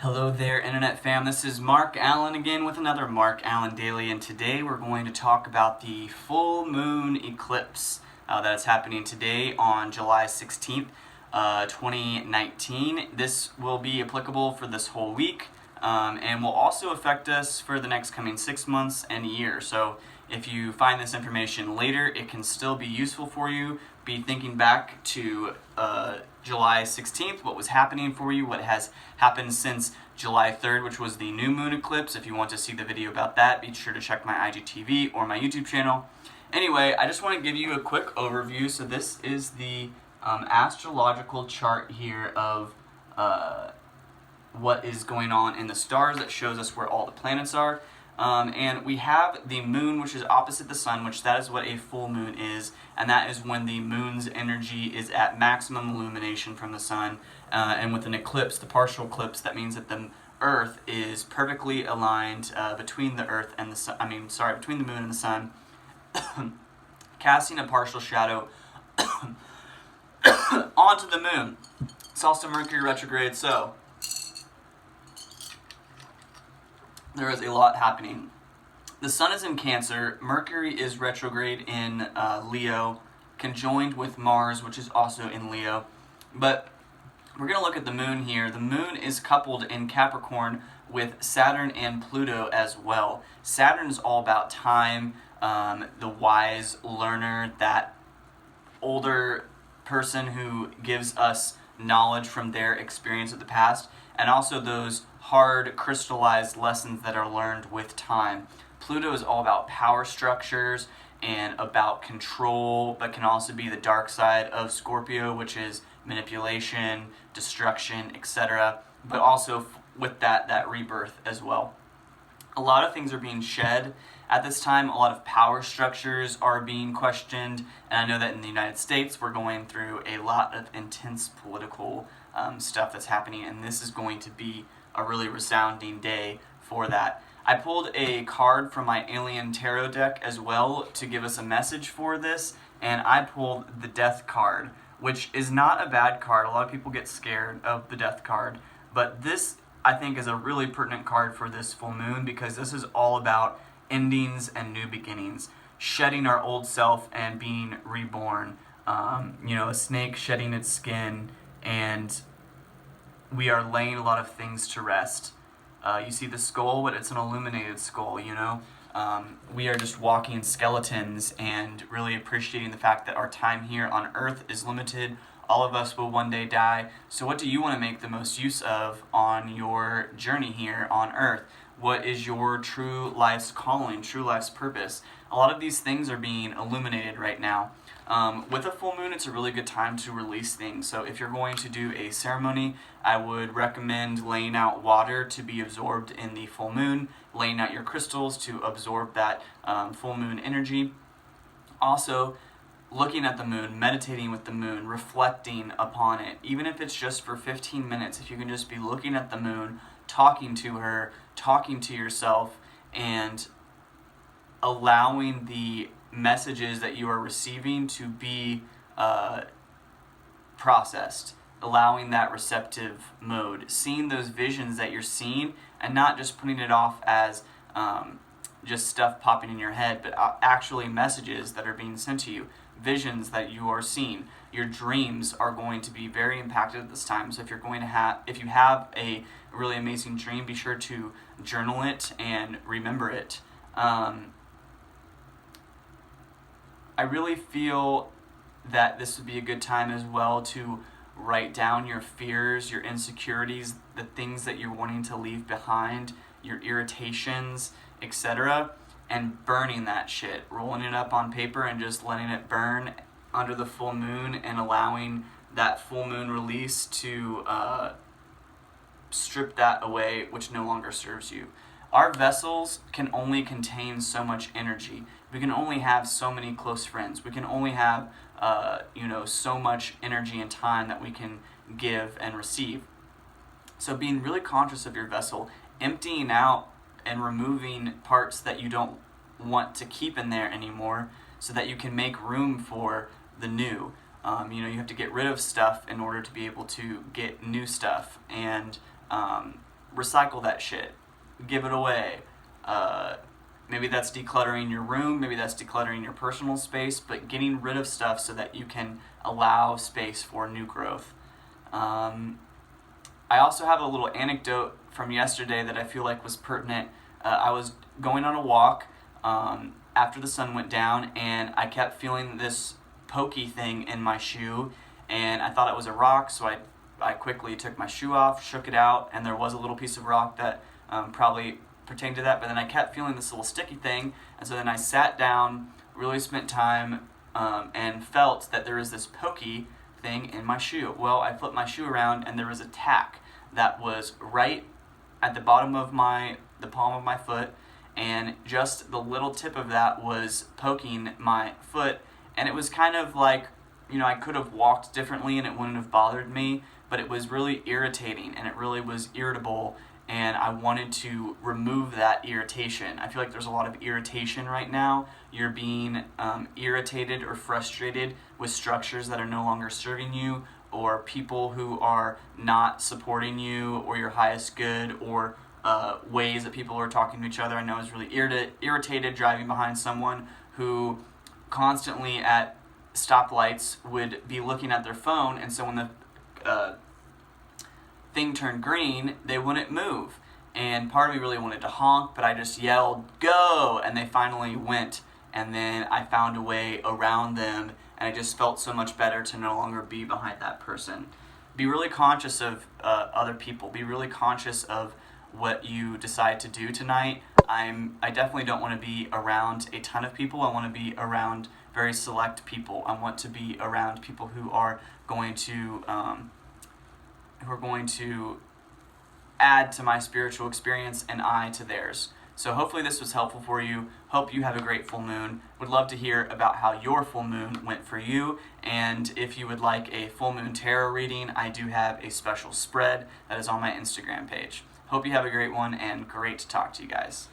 Hello there, Internet fam. This is Mark Allen again with another Mark Allen Daily, and today we're going to talk about the full moon eclipse that's happening today on July 16th, 2019. This will be applicable for this whole week and will also affect us for the next coming 6 months and a year. So if you find this information later, it can still be useful for you. Be thinking back to July 16th, what was happening for you, what has happened since July 3rd, which was the new moon eclipse. If you want to see the video about that, be sure to check my IGTV or my YouTube channel. Anyway, I just want to give you a quick overview. So this is the astrological chart here of what is going on in the stars that shows us where all the planets are. And we have the moon, which is opposite the sun, which that is what a full moon is, and that is when the moon's energy is at maximum illumination from the sun. And with an eclipse, the partial eclipse, that means that the Earth is perfectly aligned between the Earth and the sun. Between the moon and the sun, casting a partial shadow onto the moon. It's also Mercury retrograde, so there is a lot happening. The sun is in Cancer, Mercury is retrograde in Leo, conjoined with Mars, which is also in Leo. But we're going to look at the moon here. The moon is coupled in Capricorn with Saturn and Pluto as well. Saturn is all about time, the wise learner, that older person who gives us knowledge from their experience of the past, and also those hard crystallized lessons that are learned with time. Pluto is all about power structures and about control, but can also be the dark side of Scorpio, which is manipulation, destruction, etc. But also with that rebirth as well. A lot of things are being shed at this time. A lot of power structures are being questioned, and I know that in the United States we're going through a lot of intense political stuff that's happening, and this is going to be a really resounding day for that. I pulled a card from my Alien Tarot deck as well to give us a message for this, and I pulled the Death card, which is not a bad card. A lot of people get scared of the Death card, but this, I think, is a really pertinent card for this full moon, because this is all about endings and new beginnings, shedding our old self and being reborn. A snake shedding its skin, and we are laying a lot of things to rest. You see the skull, but it's an illuminated skull, we are just walking skeletons and really appreciating the fact that our time here on Earth is limited. All of us will one day die. So what do you want to make the most use of on your journey here on Earth? What is your true life's calling, true life's purpose? A lot of these things are being illuminated right now. With a full moon, it's a really good time to release things. So if you're going to do a ceremony, I would recommend laying out water to be absorbed in the full moon, laying out your crystals to absorb that full moon energy. Also, looking at the moon, meditating with the moon, reflecting upon it, even if it's just for 15 minutes, if you can just be looking at the moon, talking to her, talking to yourself, and allowing the messages that you are receiving to be processed, allowing that receptive mode, seeing those visions that you're seeing, and not just putting it off as just stuff popping in your head, but actually messages that are being sent to you, visions that you are seeing. Your dreams are going to be very impacted at this time. So if you have a really amazing dream, be sure to journal it and remember it. I really feel that this would be a good time as well to write down your fears, your insecurities, the things that you're wanting to leave behind, your irritations, etc., and burning that shit, rolling it up on paper and just letting it burn under the full moon, and allowing that full moon release to strip that away, which no longer serves you. Our vessels can only contain so much energy. We can only have so many close friends. We can only have, so much energy and time that we can give and receive. So being really conscious of your vessel, emptying out and removing parts that you don't want to keep in there anymore, so that you can make room for the new. You have to get rid of stuff in order to be able to get new stuff. And recycle that shit. Give it away. Maybe that's decluttering your room, maybe that's decluttering your personal space, but getting rid of stuff so that you can allow space for new growth. I also have a little anecdote from yesterday that I feel like was pertinent. I was going on a walk after the sun went down, and I kept feeling this pokey thing in my shoe, and I thought it was a rock, so I quickly took my shoe off, shook it out, and there was a little piece of rock that probably pertained to that, but then I kept feeling this little sticky thing, and so then I sat down, really spent time, and felt that there was this pokey thing in my shoe. Well, I flipped my shoe around, and there was a tack that was right at the bottom of the palm of my foot, and just the little tip of that was poking my foot, and it was kind of like, I could have walked differently and it wouldn't have bothered me, but it was really irritating, and it really was irritable, and I wanted to remove that irritation. I feel like there's a lot of irritation right now. You're being irritated or frustrated with structures that are no longer serving you, or people who are not supporting you or your highest good, or ways that people are talking to each other. I know I was really irritated driving behind someone who constantly at stoplights would be looking at their phone, and so when the thing turned green, they wouldn't move. And part of me really wanted to honk, but I just yelled, "Go!" And they finally went, and then I found a way around them, and I just felt so much better to no longer be behind that person. Be really conscious of other people. Be really conscious of what you decide to do tonight. I definitely don't want to be around a ton of people. I want to be around very select people. I want to be around people who are going to add to my spiritual experience and I to theirs. So hopefully this was helpful for you. Hope you have a great full moon. Would love to hear about how your full moon went for you. And if you would like a full moon tarot reading, I do have a special spread that is on my Instagram page. Hope you have a great one, and great to talk to you guys.